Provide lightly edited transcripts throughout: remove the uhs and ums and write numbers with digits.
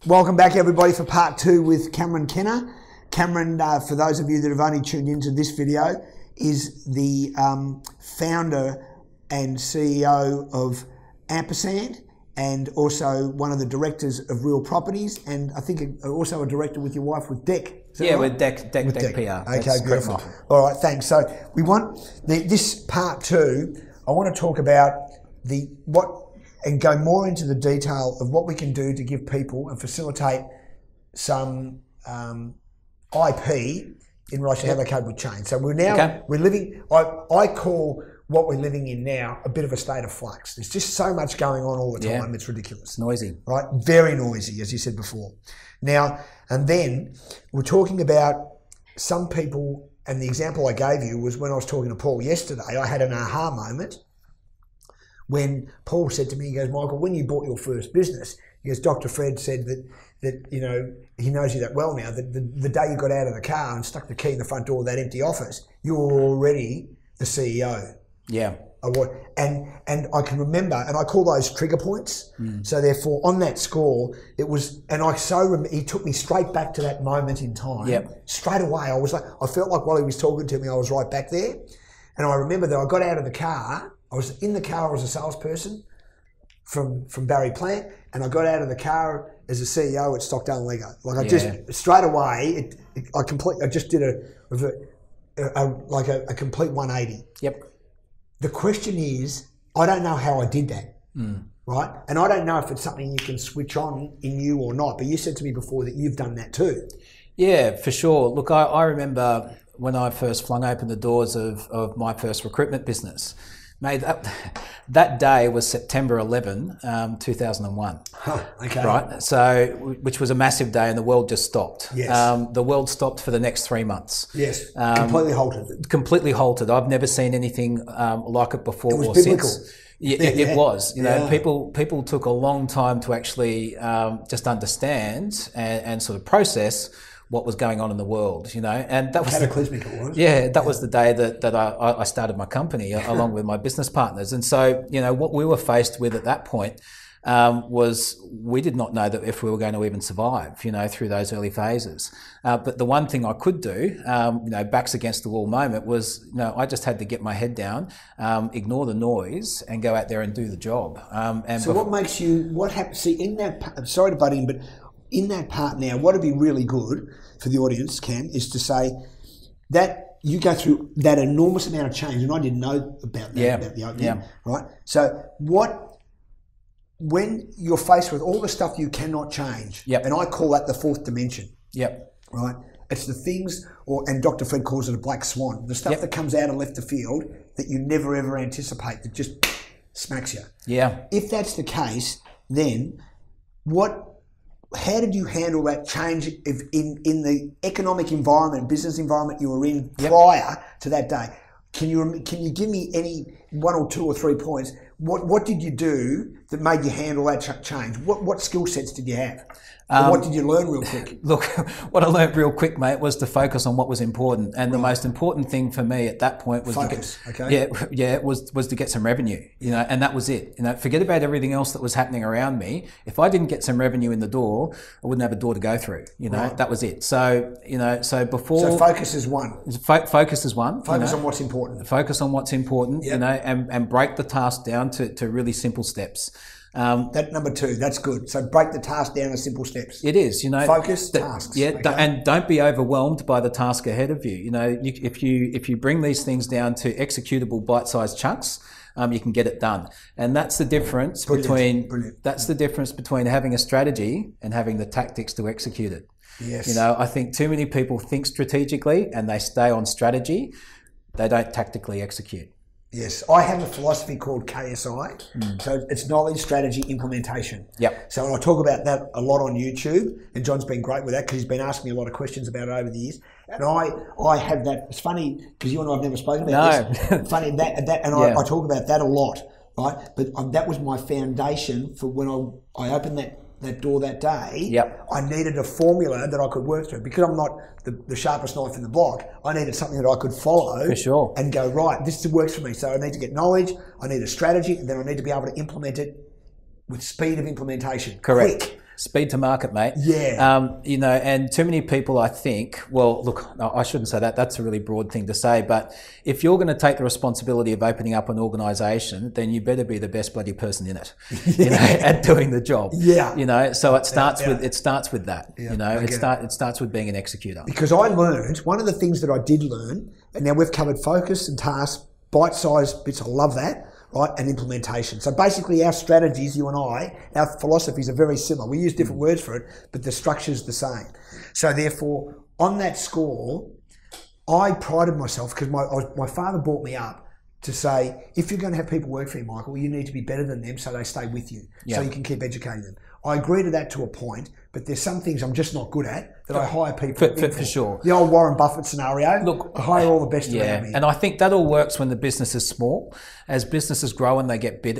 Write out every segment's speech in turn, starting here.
Welcome back, everybody, for part two with Cameron Kenna. Cameron, for those of you that have only tuned into this video, is the founder and CEO of Ampersand, and also one of the directors of Real Properties, and I think also a director with your wife with Deck. Yeah, right? with Deck PR. Okay, beautiful. All right, thanks. So we want this part two. I want to talk about and go more into the detail of what we can do to give people and facilitate some IP in relation to how they cope with change. So we're living. I call what we're living in now a bit of a state of flux. There's just so much going on all the time. Yeah. It's ridiculous. It's noisy. Right? Very noisy, as you said before. Now, and then we're talking about some people, and the example I gave you was when I was talking to Paul yesterday, I had an aha moment when Paul said to me, he goes, Michael, when you bought your first business, he goes, Dr. Fred said that you know, he knows you that well now, that the day you got out of the car and stuck the key in the front door of that empty office, you were already the CEO. Yeah. And I can remember, and I call those trigger points. So therefore, on that score, it was, and he took me straight back to that moment in time. Yep. Straight away, I felt like while he was talking to me, I was right back there. And I remember that I got out of the car. I was in the car. I was a salesperson from Barry Plant, and I got out of the car as a CEO at Stockdale and Lego. Like I just straight away, I just did a complete 180. Yep. The question is, I don't know how I did that, right? And I don't know if it's something you can switch on in you or not. But you said to me before that you've done that too. Yeah, for sure. Look, I remember when I first flung open the doors of my first recruitment business. Mate, that day was September 11, 2001. Okay. Right? So, which was a massive day, and the world just stopped. Yes. The world stopped for the next 3 months. Yes. Completely halted. Completely halted. I've never seen anything like it before or biblical. since. It was. You know, people took a long time to actually just understand and sort of process what was going on in the world, you know, and that was cataclysmic. It was. Yeah, that was the day that I started my company along with my business partners, and so you know what we were faced with at that point was we did not know that if we were going to even survive, you know, through those early phases. But the one thing I could do, you know, backs against the wall moment was, you know, I just had to get my head down, ignore the noise, and go out there and do the job. So what makes you? What happens? See, in that. Sorry to butt in, but in that part now, what would be really good for the audience, Cam, is to say that you go through that enormous amount of change, and I didn't know about that, about the opening, right? So when you're faced with all the stuff you cannot change, and I call that the fourth dimension, right? It's the things, and Dr. Fred calls it a black swan, the stuff that comes out of left the field that you never ever anticipate, that just smacks you. Yeah. If that's the case, then how did you handle that change in the economic environment, business environment you were in prior to that day? Can you give me any 1 or 2 or 3 points? What did you do that made you handle that change? What skill sets did you have? What did you learn real quick? Look, what I learned real quick, mate, was to focus on what was important, and the most important thing for me at that point was was to get some revenue, you know, and that was it. You know, forget about everything else that was happening around me. If I didn't get some revenue in the door, I wouldn't have a door to go through. You know, that was it. So you know, so focus is one. Focus is one. Focus on what's important. Focus on what's important. You know, and break the task down to really simple steps. That number 2, that's good. So break the task down to simple steps. It is, you know. Focus, tasks. Yeah, and don't be overwhelmed by the task ahead of you. You know, if you bring these things down to executable bite-sized chunks, you can get it done. And that's the difference that's the difference between having a strategy and having the tactics to execute it. Yes. You know, I think too many people think strategically and they stay on strategy. They don't tactically execute. Yes, I have a philosophy called KSI. So it's knowledge, strategy, implementation. Yep. So I talk about that a lot on YouTube, and John's been great with that because he's been asking me a lot of questions about it over the years. And I have that. It's funny because you and I have never spoken about this. Funny and I talk about that a lot, right? But that was my foundation for when I opened that door that day. I needed a formula that I could work through because I'm not the sharpest knife in the block. I needed something that I could follow and go, right, this works for me. So I need to get knowledge, I need a strategy, and then I need to be able to implement it with speed of implementation. Correct. Quick. Speed to market, mate. Yeah. You know, and too many people, I think, well, look, no, I shouldn't say that. That's a really broad thing to say. But if you're going to take the responsibility of opening up an organisation, then you better be the best bloody person in it, you know, at doing the job. Yeah. You know, so it starts with that. Yeah, you know, it starts with being an executor. Because I learned, one of the things that I did learn, and now we've covered focus and task, bite-sized bits, I love that. Right, and implementation. So basically our strategies, you and I, our philosophies are very similar. We use different words for it, but the structure's the same. So therefore, on that score, I prided myself, because my father brought me up to say, if you're going to have people work for you, Michael, you need to be better than them so they stay with you, so you can keep educating them. I agree to that to a point, but there's some things I'm just not good at that I hire people for sure. The old Warren Buffett scenario. Look, I hire all the best around me. And I think that all works when the business is small. As businesses grow and they get bigger,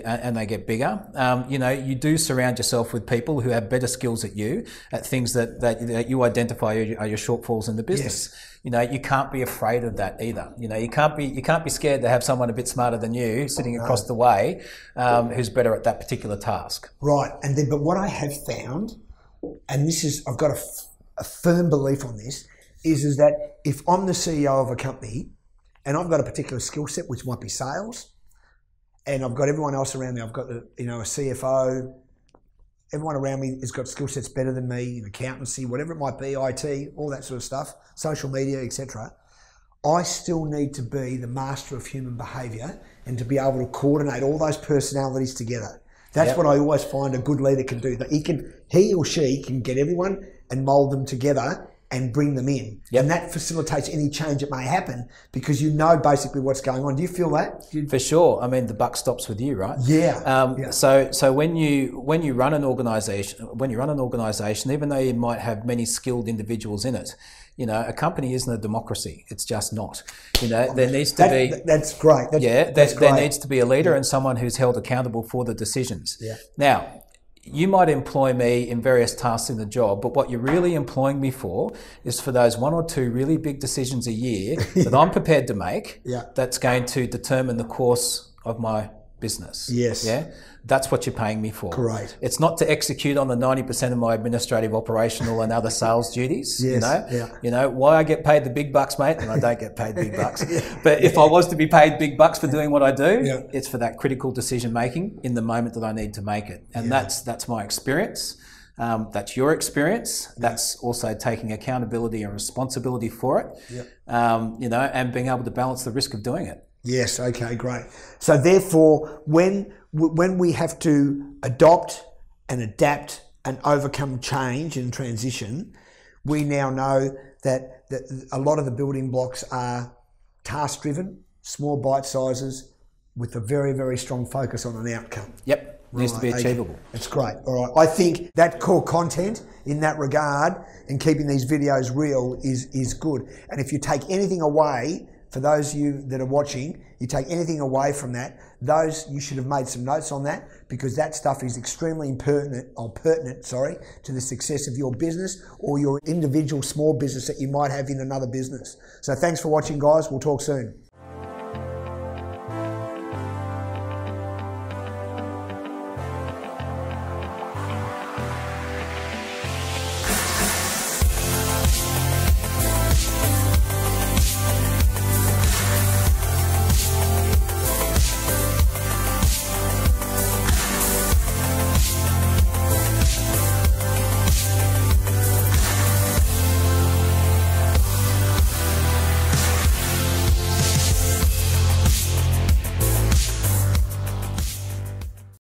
you know, you do surround yourself with people who have better skills at you, at things that you identify are your shortfalls in the business. Yes. You know, you can't be afraid of that either. You know, you can't be scared to have someone a bit smarter than you sitting across the way, who's better at that particular task. Right, and then, but what I have found, and this is, I've got a firm belief on this, is that if I'm the CEO of a company and I've got a particular skill set, which might be sales, and I've got everyone else around me, I've got a CFO, everyone around me has got skill sets better than me, in accountancy, whatever it might be, IT, all that sort of stuff, social media, etc. I still need to be the master of human behaviour and to be able to coordinate all those personalities together. That's what I always find a good leader can do. That he or she can get everyone and mould them together and bring them in. And that facilitates any change that may happen because you know basically what's going on. Do you feel that? For sure. I mean, the buck stops with you, right? Yeah. So when you run an organisation, even though you might have many skilled individuals in it, you know, a company isn't a democracy. It's just not. You know, there needs to be. That's great. There needs to be a leader and someone who's held accountable for the decisions. Yeah. Now, you might employ me in various tasks in the job, but what you're really employing me for is for those one or two really big decisions a year that I'm prepared to make. That's going to determine the course of my business. Yes. Yeah. That's what you're paying me for. Great. It's not to execute on the 90% of my administrative, operational, and other sales duties. Yes. You know why I get paid the big bucks, mate, and I don't get paid big bucks. But if I was to be paid big bucks for doing what I do, it's for that critical decision making in the moment that I need to make it, and that's my experience. That's your experience. That's also taking accountability and responsibility for it. You know, and being able to balance the risk of doing it. Yes. Okay. Great. So therefore, when we have to adopt and adapt and overcome change and transition, we now know that a lot of the building blocks are task-driven, small bite sizes, with a very, very strong focus on an outcome. Yep. Needs to be achievable. That's great. All right. I think that core content in that regard and keeping these videos real is good. And if you take anything away, for those of you that are watching, you take anything away from that, you should have made some notes on that because that stuff is extremely pertinent to the success of your business or your individual small business that you might have in another business. So thanks for watching, guys. We'll talk soon.